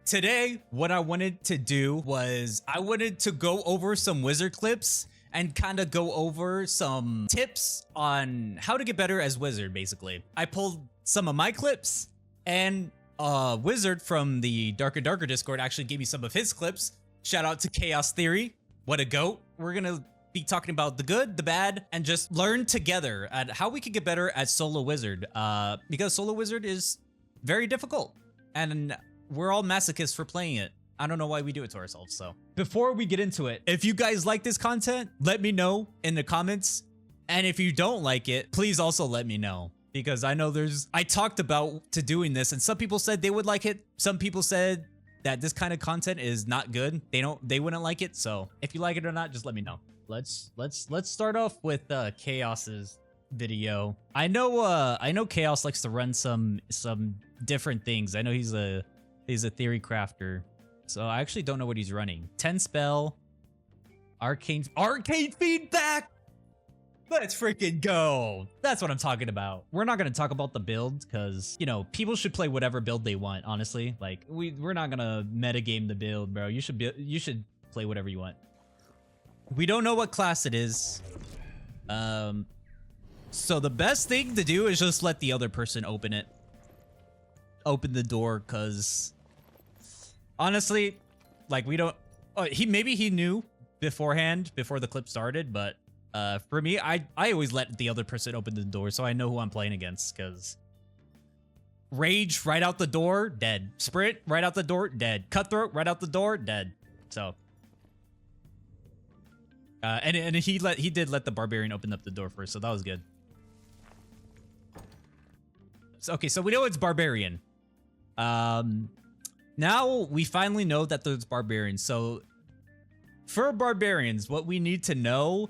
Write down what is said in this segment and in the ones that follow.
Today, what I wanted to do was I wanted to go over some wizard clips and kind of go over some tips on how to get better as wizard, basically. I pulled some of my clips, and wizard from the Darker Darker Discord actually gave me some of his clips. Shout out to Chaos Theory. What a goat. We're gonna be talking about the good, the bad, and just learn together at how we can get better at solo wizard. Because solo wizard is very difficult, and we're all masochists for playing it. I don't know why we do it to ourselves. So before we get into it, if you guys like this content, let me know in the comments. And if you don't like it, please also let me know, because I know I talked about doing this, and some people said they would like it. Some people said that this kind of content is not good. They wouldn't like it. So if you like it or not, just let me know. Let's start off with Chaos's video. I know Chaos likes to run some different things. I know he's a theory crafter. So I actually don't know what he's running. 10 spell, arcane feedback. Let's freaking go. That's what I'm talking about. We're not going to talk about the build because, you know, people should play whatever build they want, honestly. Like we're not going to metagame the build, bro. You should play whatever you want. We don't know what class it is. So the best thing to do is just let the other person open the door, cuz honestly, like we don't maybe he knew beforehand before the clip started, but for me, I always let the other person open the door so I know who I'm playing against, cuz rage right out the door, dead. Sprint right out the door, dead. Cutthroat right out the door, dead. So and he did let the barbarian open up the door first, so that was good. So, okay, so we know it's barbarian. Now we finally know that there's barbarians. So for barbarians, what we need to know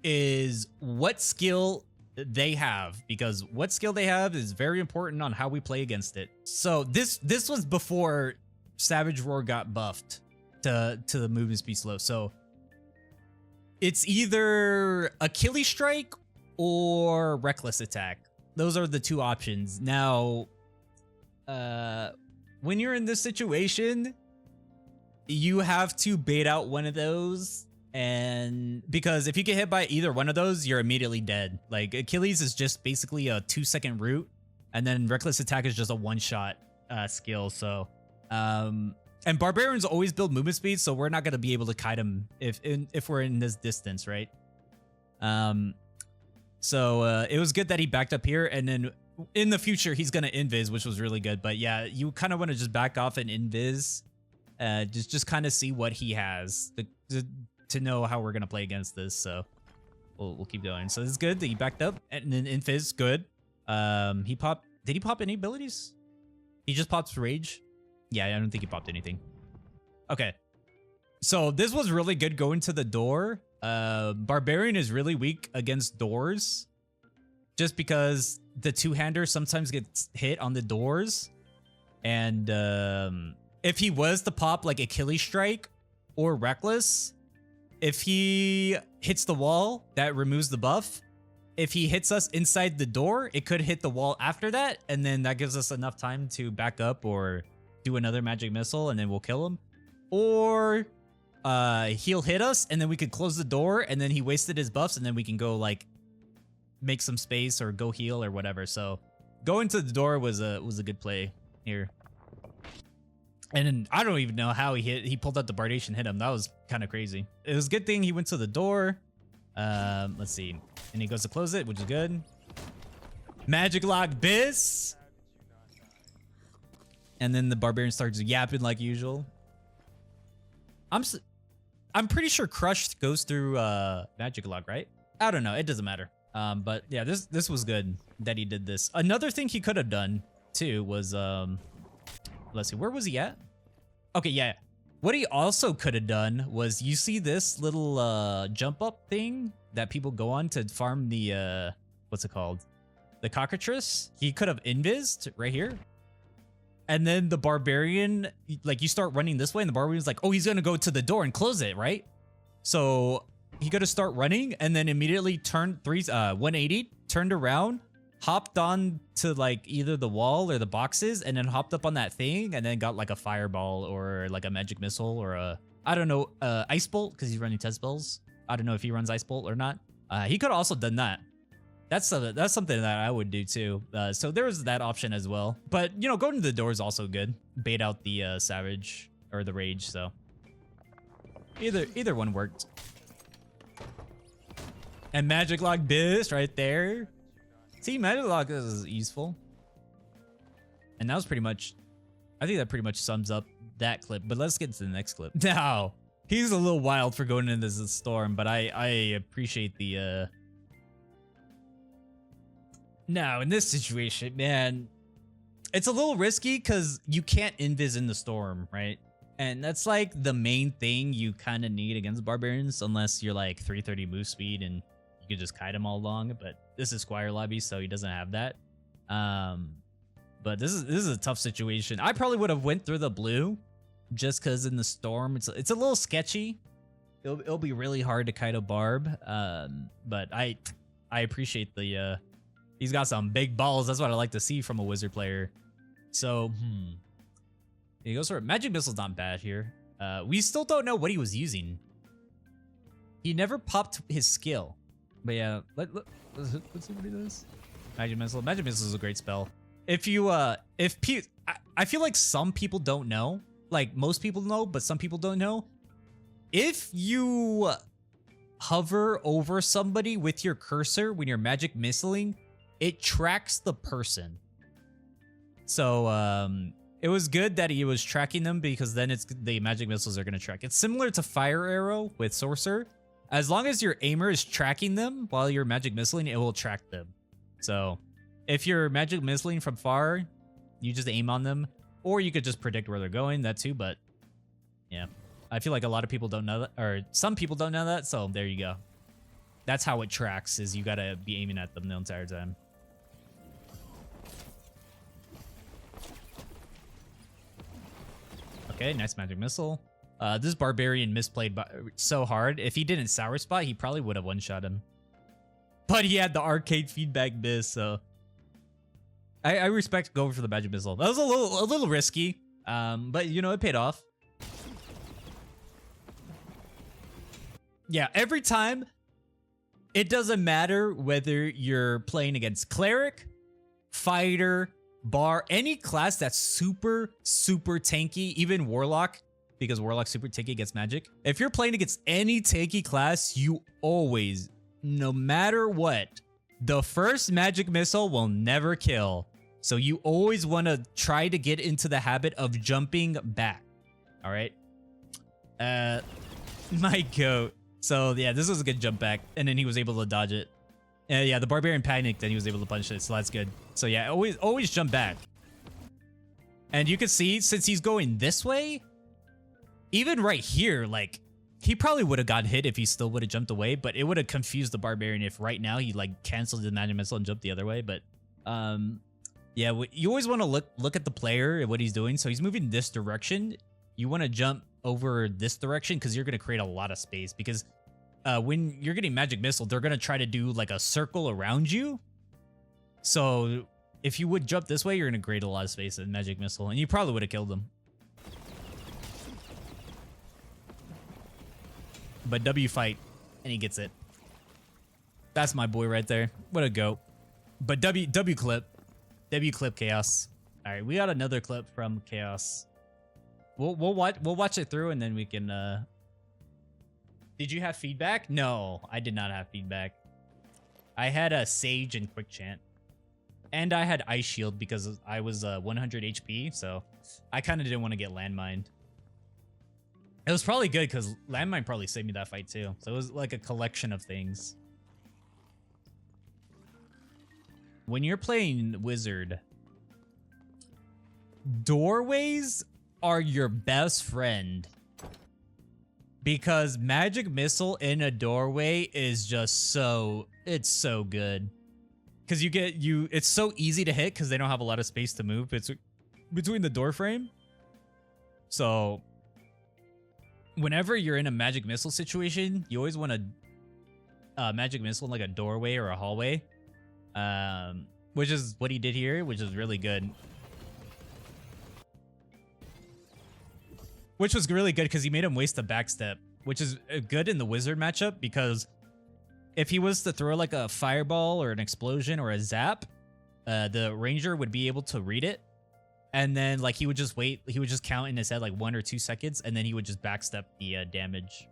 is what skill they have, because what skill they have is very important on how we play against it. So this was before Savage Roar got buffed to the movement speed slow. So it's either Achilles Strike or Reckless Attack. Those are the two options. Now, when you're in this situation, you have to bait out one of those, and because if you get hit by either one of those, you're immediately dead. Like Achilles is just basically a 2-second root, and then Reckless Attack is just a one-shot skill. So, and barbarians always build movement speed, so we're not gonna be able to kite him if we're in this distance, right? So it was good that he backed up here, and then in the future he's gonna invis, which was really good. But yeah, you kind of want to just back off and invis, just kind of see what he has to know how we're gonna play against this. So we'll keep going. So it's good that he backed up, and then invis, good. Did he pop any abilities? He just pops rage. Yeah, I don't think he popped anything. Okay, so this was really good going to the door. Barbarian is really weak against doors, just because the two-hander sometimes gets hit on the doors. And if he was to pop like Achilles Strike or Reckless, if he hits the wall, that removes the buff. If he hits us inside the door, it could hit the wall after that, and then that gives us enough time to back up or do another magic missile, and then we'll kill him. Or he'll hit us, and then we could close the door, and then he wasted his buffs, and then we can go like make some space or go heal or whatever. So going to the door was a good play here. And then I don't even know how he pulled out the Bardation, hit him. That was kind of crazy. It was a good thing he went to the door. Let's see. And he goes to close it, which is good. Magic lock biz. And then the barbarian starts yapping like usual. I'm pretty sure Crushed goes through Magic Lock, right? I don't know. It doesn't matter. But yeah, this was good that he did this. Another thing he could have done too was let's see, where was he at? Okay, yeah. What he also could have done was, you see this little jump up thing that people go on to farm the what's it called? The cockatrice. He could have invised right here. And then the barbarian, like you start running this way, and the barbarian's like, oh, he's gonna go to the door and close it, right? So he gotta start running, and then immediately turned 180, turned around, hopped on to like either the wall or the boxes and then hopped up on that thing and then got like a fireball or like a magic missile or a, I don't know, ice bolt because he's running test spells. I don't know if he runs ice bolt or not. He could have also done that. That's something that I would do too. So there was that option as well. But you know, going to the door is also good. Bait out the savage or the rage. So either one worked. And magic lock this right there. See, magic lock is useful. And that was pretty much, I think that pretty much sums up that clip. But let's get to the next clip. Now, he's a little wild for going into this storm, but I appreciate the Now, in this situation, man, it's a little risky because you can't invis in the storm, right? And that's like the main thing you kind of need against barbarians, unless you're like 330 move speed and you can just kite him all along. But this is Squire lobby, so he doesn't have that. But this is a tough situation. I probably would have went through the blue just because in the storm, it's a little sketchy. It'll be really hard to kite a barb. But I appreciate the he's got some big balls. That's what I like to see from a wizard player. So, he goes for it. Magic missile's not bad here. We still don't know what he was using. He never popped his skill. But yeah, let's see what he does. Magic missile. Magic missile is a great spell. If you I feel like some people don't know. Like most people know, but some people don't know. If you hover over somebody with your cursor when you're magic missiling, it tracks the person. So it was good that he was tracking them because then the magic missiles are going to track. It's similar to fire arrow with sorcerer. As long as your aimer is tracking them while you're magic missiling, it will track them. So if you're magic missiling from far, you just aim on them, or you could just predict where they're going, that too. But yeah, I feel like a lot of people don't know that, or some people don't know that. So there you go. That's how it tracks, is you got to be aiming at them the entire time. Okay, nice magic missile. This barbarian misplayed so hard. If he didn't sour spot, he probably would have one-shot him. But he had the arcade feedback miss, so I respect going for the magic missile. That was a little risky, but you know, it paid off. Yeah, every time, it doesn't matter whether you're playing against cleric, fighter, bar, any class that's super tanky, even warlock, because warlock's super tanky against magic. If you're playing against any tanky class, you always, no matter what, the first magic missile will never kill. So you always want to try to get into the habit of jumping back. All right. My goat. So yeah, this was a good jump back, and then he was able to dodge it. Yeah, the barbarian panicked and he was able to punch it, so that's good. So yeah, always jump back. And you can see, since he's going this way, even right here, like, he probably would have gotten hit if he still would have jumped away, but it would have confused the barbarian if right now he like canceled the magic missile and jumped the other way. But yeah, you always want to look at the player and what he's doing. So he's moving this direction. You want to jump over this direction because you're going to create a lot of space, because when you're getting magic missile, they're going to try to do like a circle around you. So if you would jump this way, you're going to create a lot of space in magic missile, and you probably would have killed them. But W fight, and he gets it. That's my boy right there. What a goat. But W clip chaos. All right, we got another clip from chaos. We'll watch it through, and then we can. Did you have feedback? No, I did not have feedback. I had a Sage and Quick Chant. And I had Ice Shield because I was 100 HP, so I kind of didn't want to get Landmined. It was probably good because Landmine probably saved me that fight too. So it was like a collection of things. When you're playing Wizard, doorways are your best friend. Because Magic Missile in a doorway is just it's so good. Because it's so easy to hit because they don't have a lot of space to move between the door frame. So whenever you're in a Magic Missile situation, you always want to Magic Missile in like a doorway or a hallway. which is what he did here, which is really good. Which was really good because he made him waste a backstep, which is good in the wizard matchup because if he was to throw like a fireball or an explosion or a zap, the ranger would be able to read it. And then like he would just wait. He would just count in his head like 1 or 2 seconds, and then he would just backstep the damage.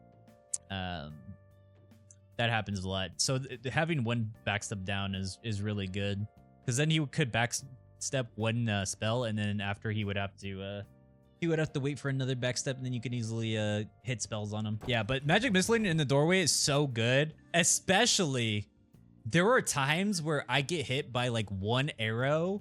That happens a lot. So having one backstep down is really good because then he could backstep one spell, and then after he would have to wait for another backstep, and then you can easily hit spells on him. Yeah, but magic missiling in the doorway is so good, especially there are times where I get hit by like one arrow.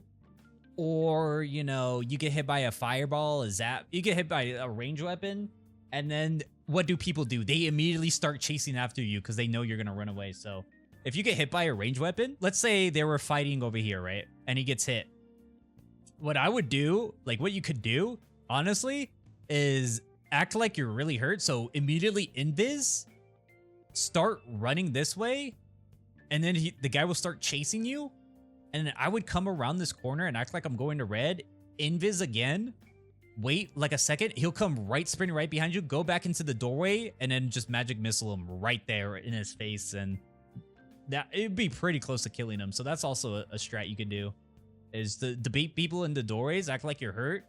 Or, you know, you get hit by a fireball, a zap, you get hit by a range weapon, and then what do people do? They immediately start chasing after you because they know you're going to run away. So if you get hit by a range weapon, let's say they were fighting over here, right? And he gets hit. What I would do, like what you could do, honestly, is act like you're really hurt. So immediately invis, start running this way, and then the guy will start chasing you. And then I would come around this corner and act like I'm going to red, invis again, wait like a second, he'll come sprinting right behind you, go back into the doorway, and then just magic missile him right there in his face. And that it'd be pretty close to killing him. So that's also a strat you can do, is to debate people in the doorways, act like you're hurt,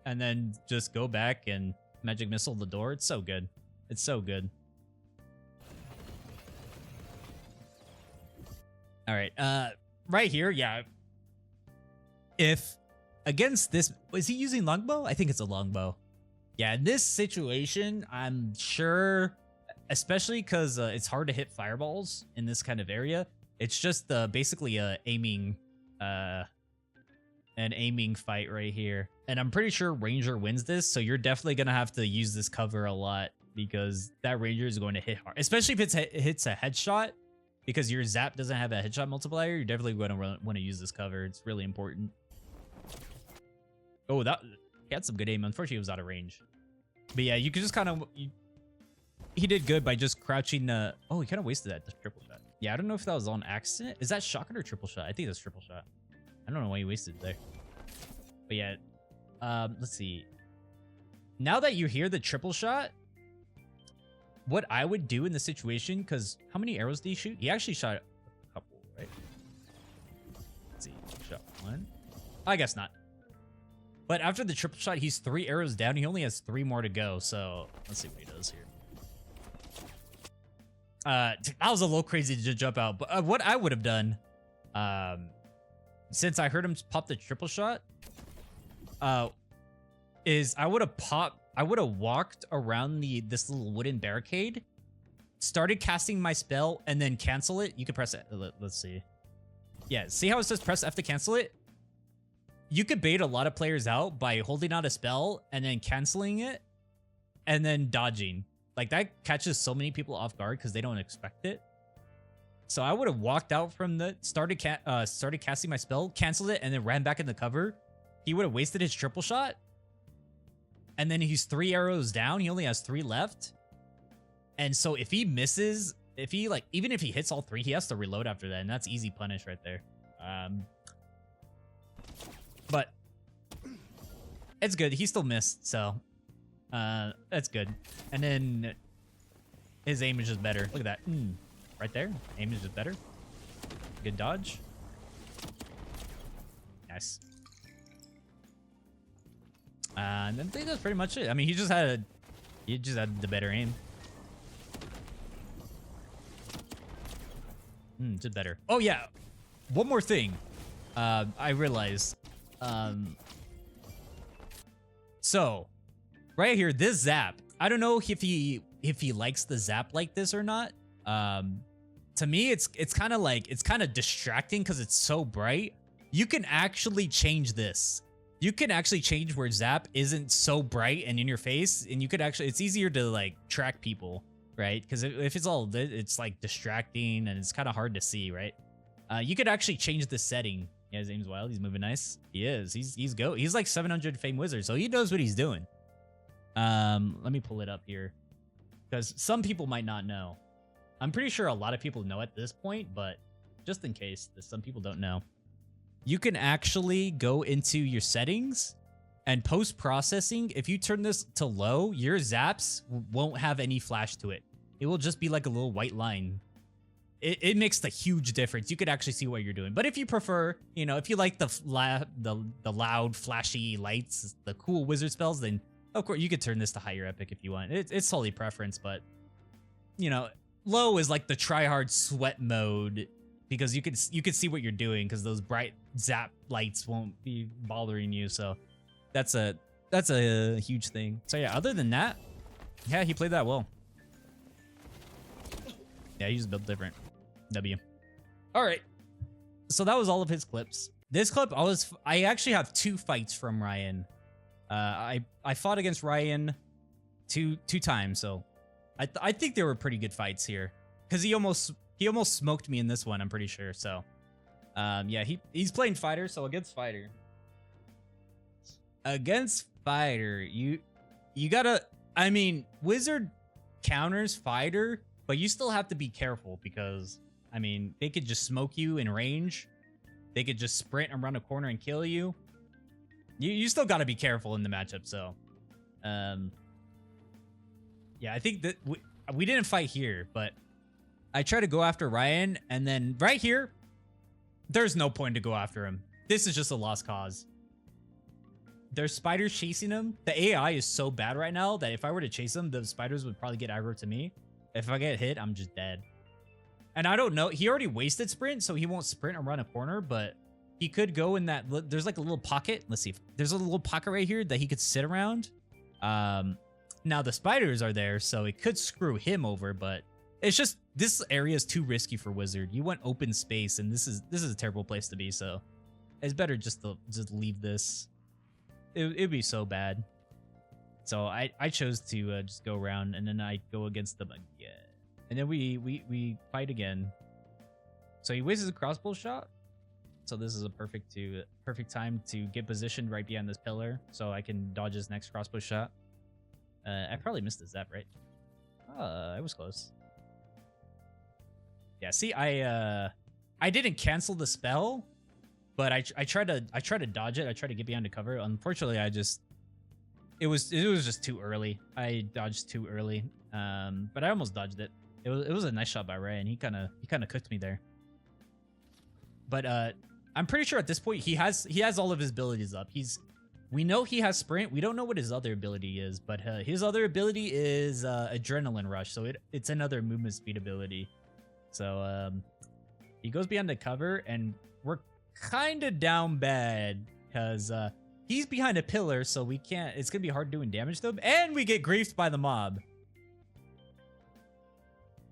and then just go back and magic missile the door. It's so good. It's so good. All right. Right here, yeah. If against this, is he using longbow? I think it's a longbow. Yeah, in this situation, I'm sure, especially because it's hard to hit fireballs in this kind of area. It's just basically an aiming fight right here. And I'm pretty sure Ranger wins this, so you're definitely gonna have to use this cover a lot because that Ranger is going to hit hard, especially if it hits a headshot. Because your zap doesn't have a headshot multiplier, you're definitely going to want to use this cover. It's really important. Oh, he had some good aim. Unfortunately, he was out of range. But yeah, you could just kind of... He did good by just crouching... Oh, he kind of wasted that triple shot. Yeah, I don't know if that was on accident. Is that shotgun or triple shot? I think that's triple shot. I don't know why he wasted it there. But yeah, let's see. Now that you hear the triple shot... What I would do in the situation, because how many arrows did he shoot? He actually shot a couple, right? Let's see, shot one. I guess not. But after the triple shot, he's 3 arrows down. He only has 3 more to go. So let's see what he does here. That was a little crazy to jump out. But what I would have done, since I heard him pop the triple shot, is I would have walked around this little wooden barricade, started casting my spell, and then cancel it. You can press it. Let's see. Yeah, see how it says press F to cancel it? You could bait a lot of players out by holding out a spell and then canceling it and then dodging. Like that catches so many people off guard because they don't expect it. So I would have walked out from the started casting my spell, canceled it, and then ran back in the cover. He would have wasted his triple shot. And then he's 3 arrows down. He only has 3 left. And so if he misses, even if he hits all 3, he has to reload after that. And that's easy punish right there. But it's good. He still missed. So that's good. And then his aim is just better. Look at that. Right there. Aim is just better. Good dodge. Nice. And I think that's pretty much it. I mean, he just had the better aim. Just better. Oh yeah, one more thing. I realized. So, right here, this zap. I don't know if he likes the zap like this or not. To me, it's kind of distracting because it's so bright. You can actually change this. You can actually change where zap isn't so bright and in your face, and you could actually, it's easier to like track people, right? Because if it's all, it's like distracting and it's kind of hard to see, right? You could actually change the setting. Yeah, his aim's wild. He's moving nice. He is. He's like 700 Fame Wizard, so he knows what he's doing. Let me pull it up here because some people might not know. I'm pretty sure a lot of people know at this point, but just in case, some people don't know. you can actually go into your settings and post-processing. If you turn this to low, your zaps won't have any flash to it. It will just be like a little white line. It makes the huge difference. You could actually see what you're doing. But if you prefer, you know, if you like the loud, flashy lights, the cool wizard spells, then of course you could turn this to higher epic if you want. It's totally preference, but you know, low is like the try-hard sweat mode because you could see what you're doing because those bright zap lights won't be bothering you. So that's a huge thing. So yeah, other than that, yeah, he played that well. Yeah, he just built different. W. All right. So that was all of his clips. This clip, I actually have 2 fights from Ryan. I fought against Ryan two times, so I think they were pretty good fights here. Cause he almost smoked me in this one, I'm pretty sure. So yeah, he's playing fighter, so against fighter. Against fighter, you gotta, I mean, wizard counters fighter, but you still have to be careful because I mean, they could just smoke you in range. They could just sprint around a corner and kill you. You still got to be careful in the matchup. So, yeah, I think that we didn't fight here, but I tried to go after Ryan, and then right here, there's no point to go after him. This is just a lost cause. There's spiders chasing him. The AI is so bad right now that if I were to chase him, the spiders would probably get aggro to me. If I get hit, I'm just dead. And I don't know. He already wasted sprint, so he won't sprint around a corner, but he could go in that. There's like a little pocket. Let's see. There's a little pocket right here that he could sit around. Now the spiders are there, so it could screw him over, but it's just this area is too risky for wizard. You want open space, and this is a terrible place to be, so it's better just to leave this. It'd be so bad. So I chose to just go around, and then I go against them again. And then we fight again. So he wastes a crossbow shot. So this is a perfect time to get positioned right behind this pillar, so I can dodge his next crossbow shot. I probably missed the zap, right? I was close. Yeah, see, I didn't cancel the spell, but I tried to dodge it. I tried to get behind the cover. Unfortunately, it was just too early. I dodged too early. But I almost dodged it. It was a nice shot by Ryan. He kind of cooked me there. But I'm pretty sure at this point he has all of his abilities up. We know he has sprint. We don't know what his other ability is, but his other ability is adrenaline rush. So it's another movement speed ability. So he goes behind the cover, and we're kind of down bad because he's behind a pillar, so we can't. It's gonna be hard doing damage to him, and we get griefed by the mob.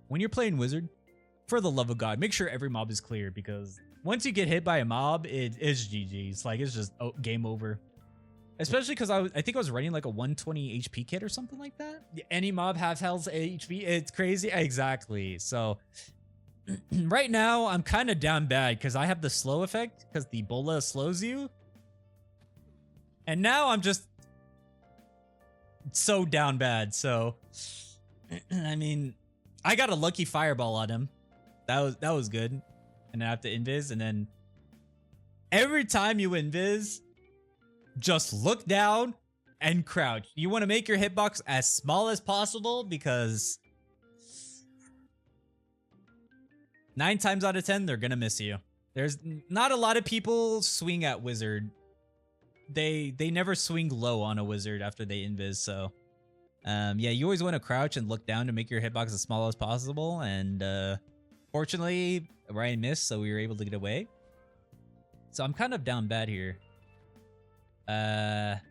When you're playing wizard, for the love of God, make sure every mob is clear, because once you get hit by a mob, it is GG's. Like, it's just game over. Especially because I think I was running like a 120 HP kit or something like that. Any mob has health HP. It's crazy. Exactly. So right now I'm kind of down bad because I have the slow effect because the bola slows you. And now I'm just so down bad. So I mean, I got a lucky fireball on him. That was good. And I have to invis, and then every time you invis, just look down and crouch. You want to make your hitbox as small as possible, because 9 times out of 10 they're gonna miss you. There's not a lot of people swing at wizard. They never swing low on a wizard after they invis. So yeah, you always want to crouch and look down to make your hitbox as small as possible. And fortunately, Ryan missed, so we were able to get away. So I'm kind of down bad here. Man,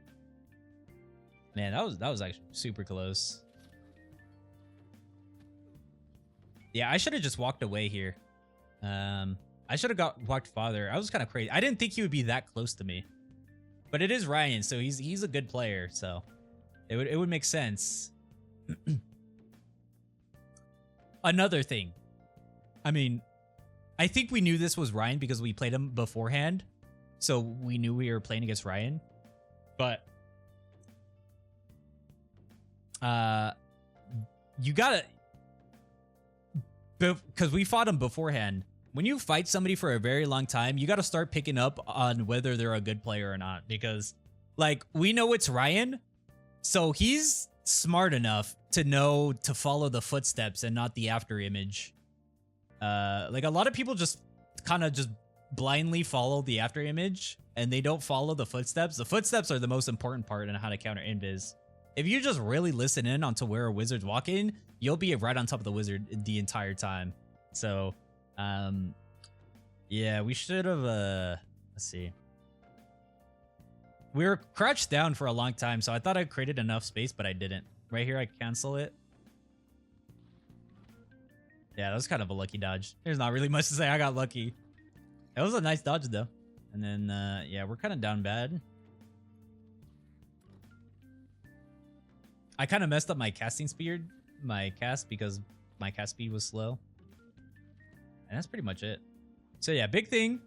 that was actually super close. Yeah, I should have just walked away here. I should have walked farther. I was kind of crazy. I didn't think he would be that close to me. But it is Ryan, so he's a good player, so it would make sense. Another thing. I mean, I think we knew this was Ryan because we played him beforehand. So we knew we were playing against Ryan. But you gotta, because we fought him beforehand. when you fight somebody for a very long time, you got to start picking up on whether they're a good player or not. Because, like, we know it's Ryan, so he's smart enough to know to follow the footsteps and not the after image. Like, a lot of people just kind of just blindly follow the after image and they don't follow the footsteps. The footsteps are the most important part in how to counter invis. If you just really listen in onto where a wizard's walking, you'll be right on top of the wizard the entire time. So, yeah, we should have, let's see. We were crouched down for a long time, so I thought I created enough space, but I didn't. Right here, I cancel it. Yeah, that was kind of a lucky dodge. There's not really much to say. I got lucky. It was a nice dodge, though. And then, yeah, we're kind of down bad. I kind of messed up my casting speed, my cast, because my cast speed was slow. And that's pretty much it. So yeah, big thing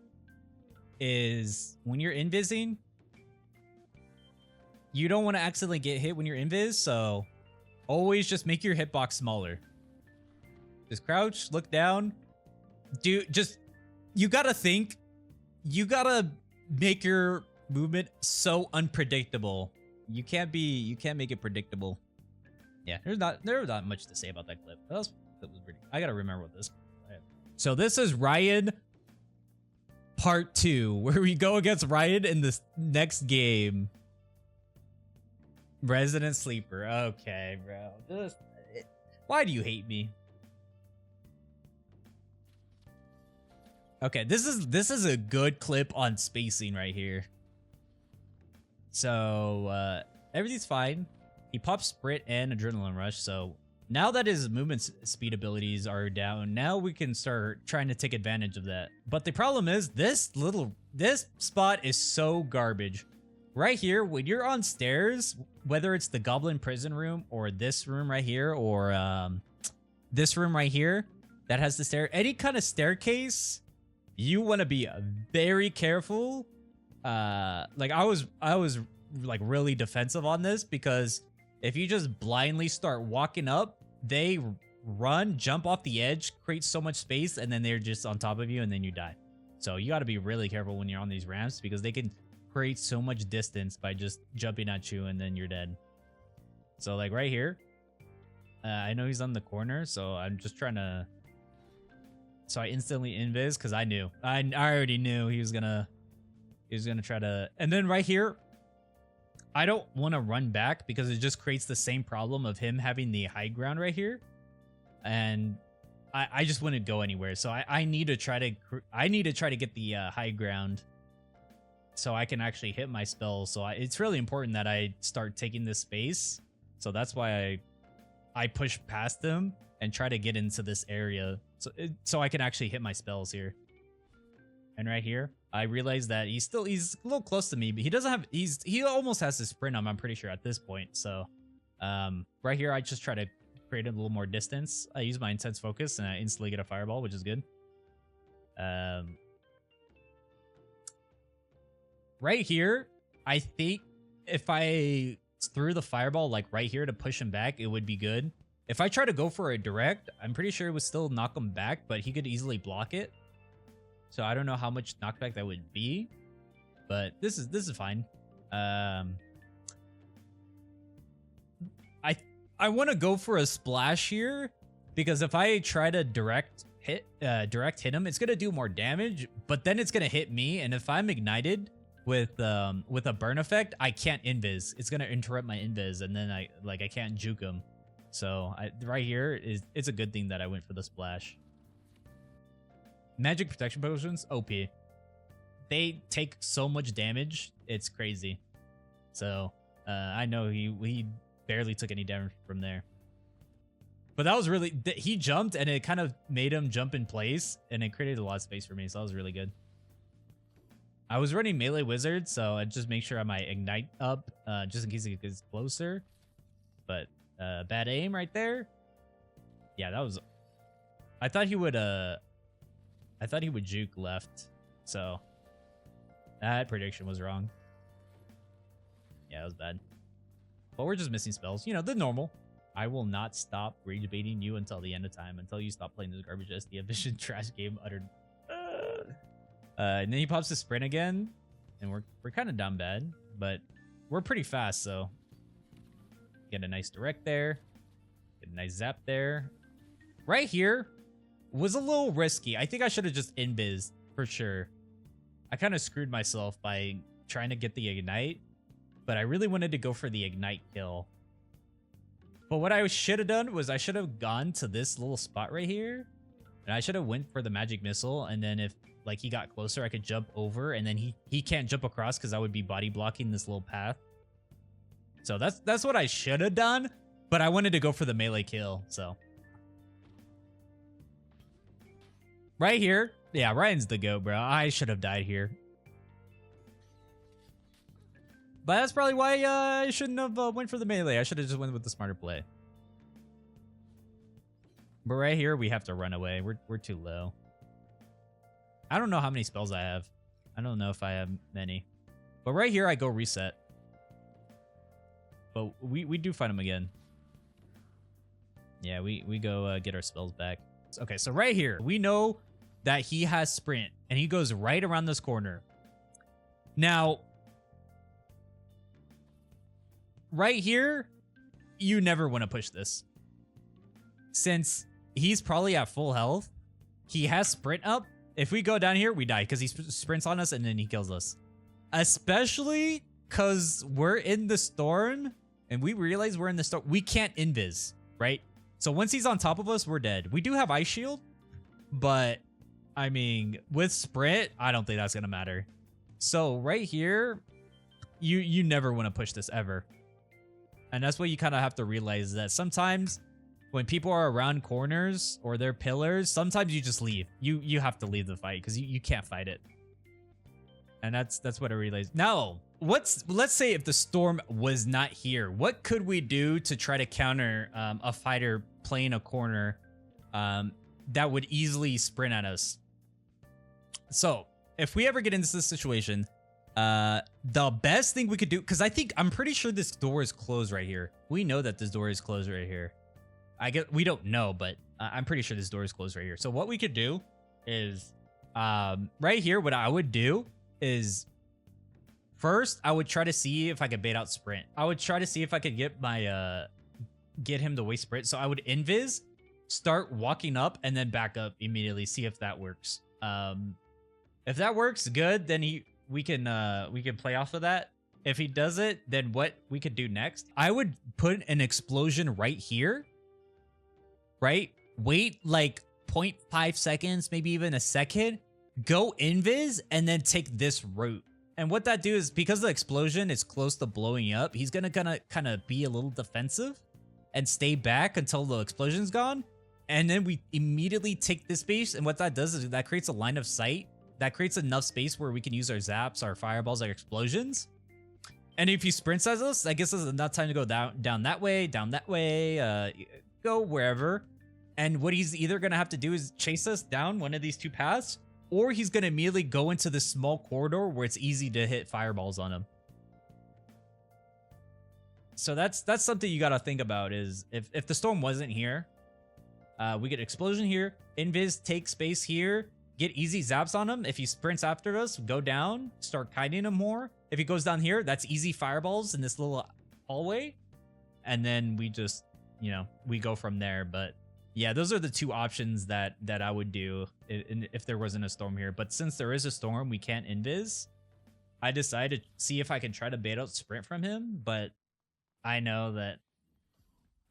is when you're invising, you don't want to accidentally get hit when you're invis, so always just make your hitbox smaller. Just crouch, look down. You gotta think. You gotta make your movement so unpredictable. You can't make it predictable. Yeah, there was not much to say about that clip. That was pretty. I gotta remember what this. So this is Ryan part 2, where we go against Ryan in this next game. Resident Sleeper. Okay, bro. Why do you hate me? Okay, this is a good clip on spacing right here. So everything's fine. He pops Sprint and Adrenaline Rush, so now that his movement speed abilities are down, now we can start trying to take advantage of that. But the problem is this spot is so garbage. Right here, when you're on stairs, whether it's the Goblin Prison Room or this room right here or this room right here that has the stair, any kind of staircase, you want to be very careful. Like I was like really defensive on this because if you just blindly start walking up, they run, jump off the edge, create so much space, and then they're just on top of you, and then you die. So you got to be really careful when you're on these ramps because they can create so much distance by just jumping at you, and then you're dead. So like right here, I know he's on the corner, so I'm just trying to. So I instantly invis because I knew, I already knew he was gonna try to. And then right here, I don't want to run back because it just creates the same problem of him having the high ground right here. And I just wouldn't go anywhere. So I need to try to get the high ground so I can actually hit my spell. So it's really important that I start taking this space. So that's why I push past him and try to get into this area so I can actually hit my spells here. And right here, I realize that he's a little close to me, but he doesn't have, he almost has his sprint on, I'm pretty sure at this point. So right here, I just try to create a little more distance. I use my intense focus and I instantly get a fireball, which is good. Right here, I think if I threw the fireball like right here to push him back, it would be good. If I try to go for a direct, I'm pretty sure it would still knock him back, but he could easily block it. So I don't know how much knockback that would be, but this is fine. I want to go for a splash here because if I try to direct hit him, it's gonna do more damage, but then it's gonna hit me, and if I'm ignited with a burn effect, I can't invis. It's gonna interrupt my invis, and then I can't juke him. So right here it's a good thing that I went for the splash. Magic protection potions, OP. They take so much damage, it's crazy. So I know he barely took any damage from there. But that was really, he jumped and it kind of made him jump in place and it created a lot of space for me, so that was really good. I was running melee wizard, so I just make sure I might ignite up just in case he gets closer. But bad aim right there. Yeah, that was, I thought he would juke left, so that prediction was wrong. Yeah, that was bad. But we're just missing spells. You know, the normal. I will not stop rage baiting you until the end of time, until you stop playing this garbage SD efficient trash game uttered And then he pops his sprint again, and we're kind of down bad, but we're pretty fast, so get a nice direct there, get a nice zap there. Right here was a little risky. I think I should have just invis for sure. I kind of screwed myself by trying to get the ignite, but I really wanted to go for the ignite kill. But what I should have done was I should have gone to this little spot right here, and I should have went for the magic missile, and then if like he got closer, I could jump over, and then he can't jump across because I would be body blocking this little path. So that's what I should have done, but I wanted to go for the melee kill, so. Right here. Yeah, Ryan's the GOAT, bro. I should have died here. But that's probably why I shouldn't have went for the melee. I should have just went with the smarter play. But right here, we have to run away. We're too low. I don't know how many spells I have. I don't know if I have many. But right here, I go reset. But we do find him again. Yeah, we go get our spells back. Okay, so right here, we know that he has sprint, and he goes right around this corner. Now, right here, you never want to push this. Since he's probably at full health, he has sprint up. If we go down here, we die because he sprints on us and then he kills us. Especially because we're in the storm and we realize we're in the storm. We can't invis, right? So once he's on top of us, we're dead. We do have ice shield, but I mean, with sprint, I don't think that's going to matter. So right here, you never want to push this ever. And that's what you kind of have to realize, that sometimes when people are around corners or they're pillars, sometimes you just leave. You have to leave the fight because you can't fight it. And that's what I realized. Now, let's say if the storm was not here, what could we do to try to counter a fighter playing a corner that would easily sprint at us? So if we ever get into this situation, the best thing we could do, because I'm pretty sure this door is closed right here. We know that this door is closed right here. We don't know, but I'm pretty sure this door is closed right here. So what we could do is right here, what I would do is first I would try to see if I could bait out sprint. I would try to see if I could get my get him to waste sprint. So I would invis, start walking up, and then back up immediately. See if that works. If that works, good. Then we can play off of that. If he does it, then what we could do next? I would put an explosion right here. Right? Wait like 0.5 seconds, maybe even a second. Go invis and then take this route. And what that do is, because the explosion is close to blowing up, he's gonna kind of be a little defensive and stay back until the explosion's gone. And then we immediately take this base. And what that does is that creates a line of sight. That creates enough space where we can use our zaps, our fireballs, our explosions. And if he sprints at us, I guess it's enough time to go down that way, go wherever. And what he's either going to have to do is chase us down one of these two paths, or he's going to immediately go into this small corridor where it's easy to hit fireballs on him. So that's something you got to think about, is if the storm wasn't here, we get explosion here, invis, take space here, get easy zaps on him. If he sprints after us, go down, start kiting him more. If he goes down here, that's easy fireballs in this little hallway. And then we just, we go from there. But yeah, those are the two options that I would do if there wasn't a storm here. But since there is a storm, we can't invis. I decided to see if I can try to bait out sprint from him, but I know that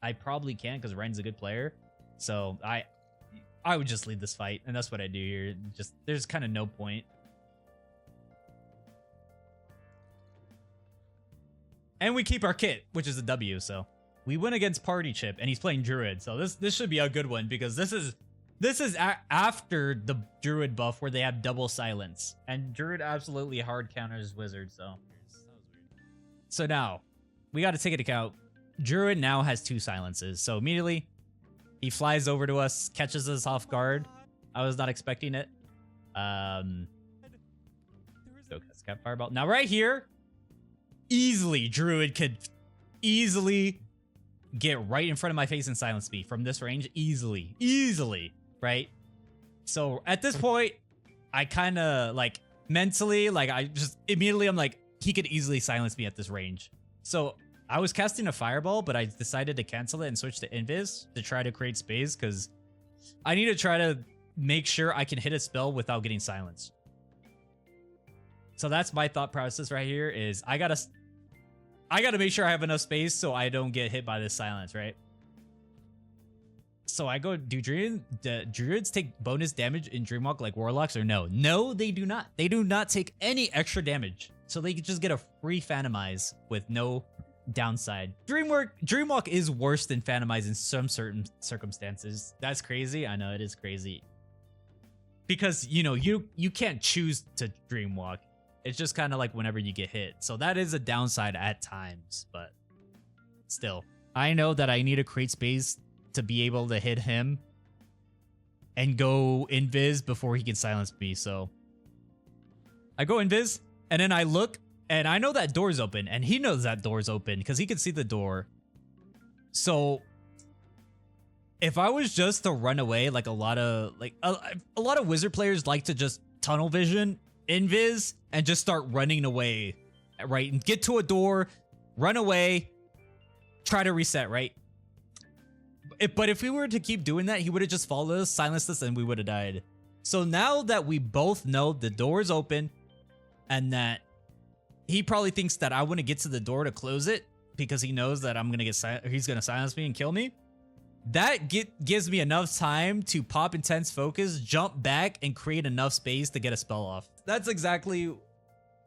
I probably can't because Ryan's a good player. So I would just lead this fight, and that's what I do here. Just there's kind of no point. And we keep our kit, which is a W, so we win against Party Chip, and he's playing Druid. So this should be a good one, because this is after the Druid buff where they have double silence, and Druid absolutely hard counters Wizard. So now we got to take into account Druid now has 2 silences. So immediately he flies over to us, catches us off guard. I was not expecting it. So Cat Fireball. Now right here, easily Druid could easily get right in front of my face and silence me from this range. Easily, right? So at this point, I kind of like mentally, like I just immediately I'm like, he could easily silence me at this range. So I was casting a fireball, but I decided to cancel it and switch to invis to try to create space because I need to try to make sure I can hit a spell without getting silenced. So that's my thought process right here is I gotta make sure I have enough space so I don't get hit by this silence, right? So I go, do druids take bonus damage in Dreamwalk like warlocks or no? No, they do not. They do not take any extra damage. So they can just get a free Phantomize with no downside. Dreamwalk is worse than Phantomize in some certain circumstances. That's crazy. I know it is crazy. Because, you know, you can't choose to Dreamwalk. It's just kind of like whenever you get hit. So that is a downside at times, but still. I know that I need to create space to be able to hit him and go invis before he can silence me. So I go invis and then I look and I know that door's open and he knows that door's open because he can see the door. So if I was just to run away, like a lot of wizard players like to just tunnel vision, invis, and just start running away, right? And get to a door, run away, try to reset, right? But if we were to keep doing that, he would have just followed us, silenced us, and we would have died. So now that we both know the door is open and that he probably thinks that I want to get to the door to close it because he knows that he's going to silence me and kill me. That gives me enough time to pop Intense Focus, jump back, and create enough space to get a spell off. That's exactly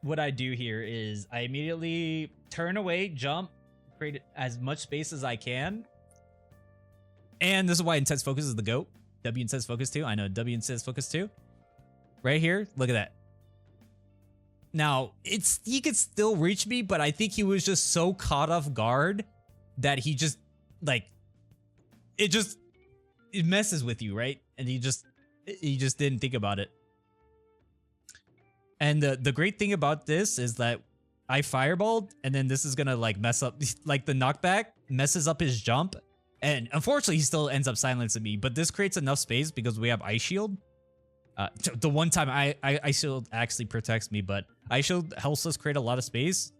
what I do here is I immediately turn away, jump, create as much space as I can. And this is why Intense Focus is the GOAT. W Intense Focus 2. I know W Intense Focus 2. Right here. Look at that. Now, he could still reach me, but I think he was just so caught off guard that he just, like, it messes with you, right? And he just didn't think about it. And the great thing about this is that I fireballed, and then this is gonna, like, mess up, like, the knockback messes up his jump. And unfortunately, he still ends up silencing me. But this creates enough space because we have Ice Shield. The one time Ice Shield actually protects me, but Ice Shield helps us create a lot of space.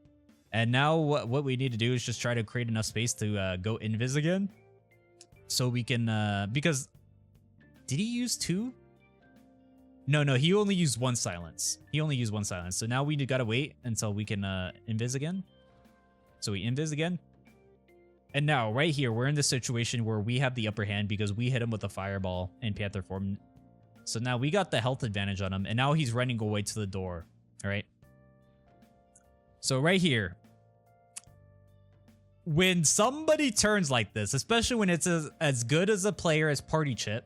And now what we need to do is just try to create enough space to go invis again. So we can, because did he use 2? No, he only used 1 silence. So now we gotta wait until we can invis again. So we invis again. And now, right here, we're in this situation where we have the upper hand because we hit him with a fireball in Panther form. So now we got the health advantage on him, and now he's running away to the door, all right? So right here, when somebody turns like this, especially when it's as good as a player as Party Chip,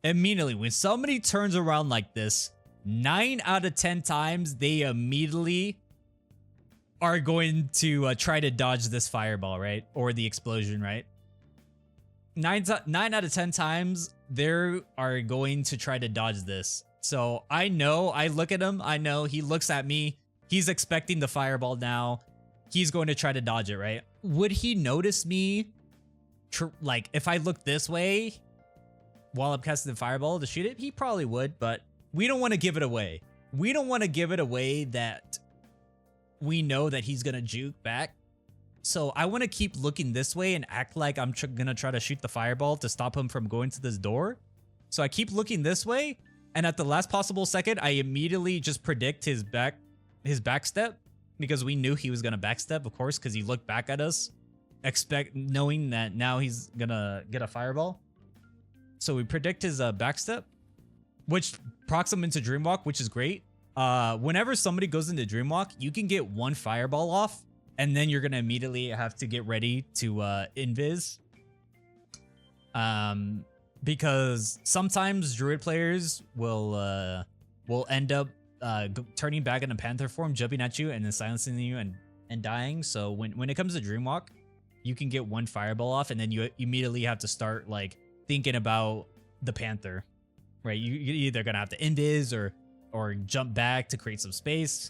immediately, when somebody turns around like this, 9 out of 10 times, they immediately are going to try to dodge this fireball, right? Or the explosion, right? 9 out of 10 times, they are going to try to dodge this. So I know, I look at him, I know he looks at me, he's expecting the fireball now. He's going to try to dodge it, right? Would he notice me, like, if I look this way while I'm casting the fireball to shoot it? He probably would, but we don't want to give it away. We don't want to give it away that we know that he's gonna juke back. So I want to keep looking this way and act like I'm gonna try to shoot the fireball to stop him from going to this door. So I keep looking this way, and at the last possible second, I immediately just predict his backstep because we knew he was gonna backstep, of course, because he looked back at us, knowing that now he's gonna get a fireball. So we predict his backstep, which procs him into Dreamwalk, which is great. Whenever somebody goes into Dreamwalk, you can get 1 fireball off, and then you're gonna immediately have to get ready to invis. Because sometimes Druid players will end up turning back into Panther form, jumping at you, and then silencing you and dying. So when it comes to Dreamwalk, you can get 1 fireball off, and then you immediately have to start like thinking about the Panther, right? You're either gonna have to invis or jump back to create some space.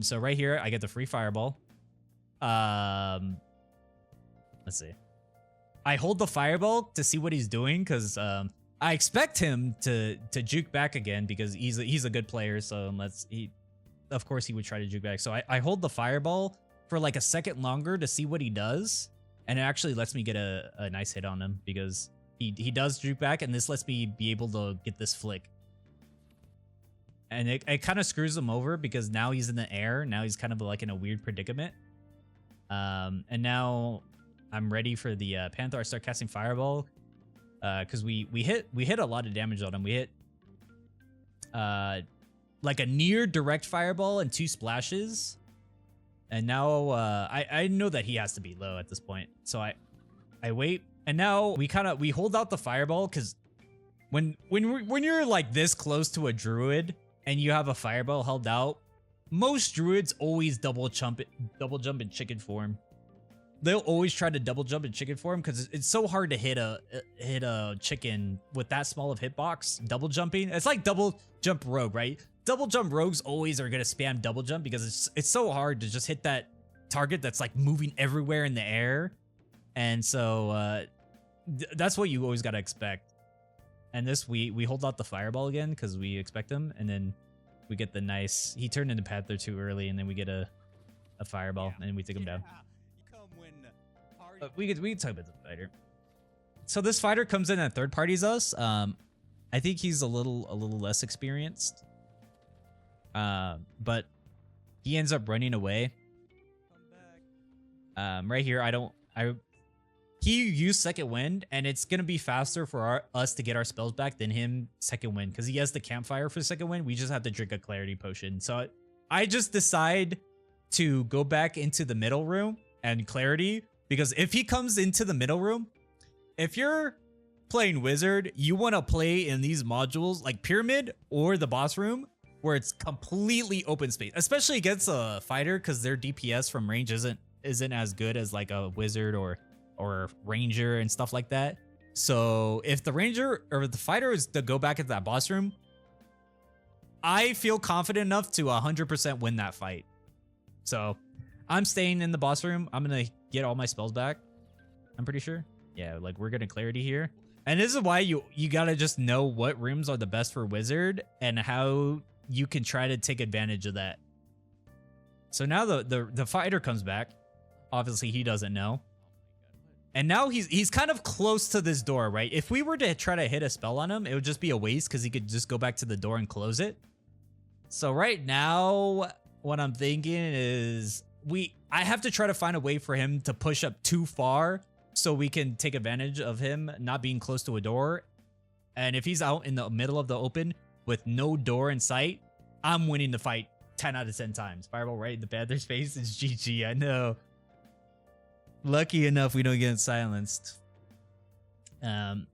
So right here, I get the free fireball. Let's see. I hold the fireball to see what he's doing because I expect him to juke back again because he's a good player. So of course he would try to juke back. So I hold the fireball for like a second longer to see what he does, and it actually lets me get a nice hit on him because he does juke back, and this lets me be able to get this flick. And it kind of screws him over because now he's in the air. Now he's kind of like in a weird predicament. And now I'm ready for the Panther. I start casting Fireball because we hit a lot of damage on him. We hit like a near direct Fireball and 2 splashes. And now I know that he has to be low at this point. So I wait, and now we hold out the Fireball because when you're like this close to a druid and you have a Fireball held out, most druids always double jump in chicken form. They'll always try to double jump in chicken form because it's so hard to hit a chicken with that small of hitbox. Double jumping, it's like double jump rogue, right? Double jump rogues always are gonna spam double jump because it's so hard to just hit that target that's like moving everywhere in the air, and so that's what you always gotta expect. And this we hold out the Fireball again because we expect him, and then we get the nice. He turned into Panther too early, and then we get a Fireball, and we take him down. We can talk about the fighter. So this fighter comes in and third parties us. I think he's a little less experienced. But he ends up running away. Right here, he used second wind, and it's gonna be faster for us to get our spells back than him second wind because he has the campfire for second wind. We just have to drink a clarity potion. So I just decide to go back into the middle room and clarity, because if he comes into the middle room, if you're playing wizard, you want to play in these modules like pyramid or the boss room where it's completely open space, especially against a fighter because their DPS from range isn't as good as like a wizard or ranger and stuff like that. So if the ranger or the fighter is to go back into that boss room, I feel confident enough to 100% win that fight. So I'm staying in the boss room. I'm gonna get all my spells back, I'm pretty sure. Yeah, like we're getting clarity here. And this is why you gotta just know what rooms are the best for wizard and how you can try to take advantage of that. So now the fighter comes back. Obviously he doesn't know. And now he's kind of close to this door, right? If we were to try to hit a spell on him, it would just be a waste because he could just go back to the door and close it. So right now, what I'm thinking is I have to try to find a way for him to push up too far so we can take advantage of him not being close to a door. And if he's out in the middle of the open with no door in sight, I'm winning the fight 10 out of 10 times. Fireball right in the Panther's face is GG, I know. Lucky enough, we don't get silenced.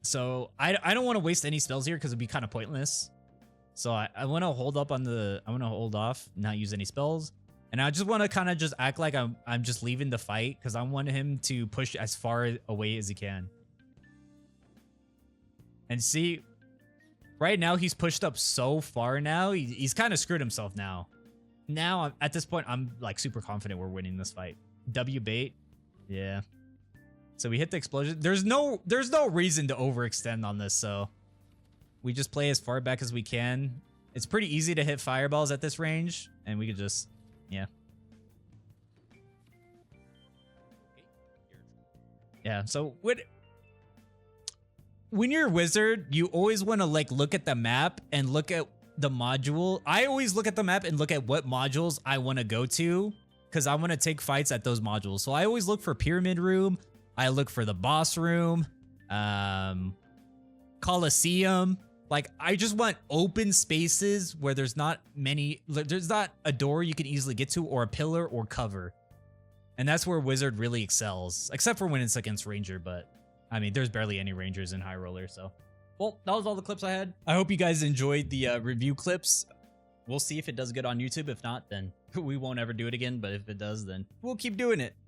So I don't want to waste any spells here because it'd be kind of pointless. So I want to hold up on I want to hold off, not use any spells. And I just want to kind of just act like I'm just leaving the fight because I want him to push as far away as he can. And see, right now he's pushed up so far now. He's kind of screwed himself now. Now, at this point, I'm like super confident we're winning this fight. W bait. Yeah. So we hit the explosion. There's no reason to overextend on this, so we just play as far back as we can. It's pretty easy to hit fireballs at this range, and we could just, yeah. Yeah, so when you're a wizard, you always want to like look at the map and look at the module. I always look at the map and look at what modules I want to go to because I want to take fights at those modules. So I always look for pyramid room. I look for the boss room, Coliseum. Like I just want open spaces where there's not a door you can easily get to or a pillar or cover. And that's where wizard really excels, except for when it's against ranger. But I mean, there's barely any rangers in high roller. So, well, that was all the clips I had. I hope you guys enjoyed the review clips. We'll see if it does good on YouTube. If not, then we won't ever do it again. But if it does, then we'll keep doing it.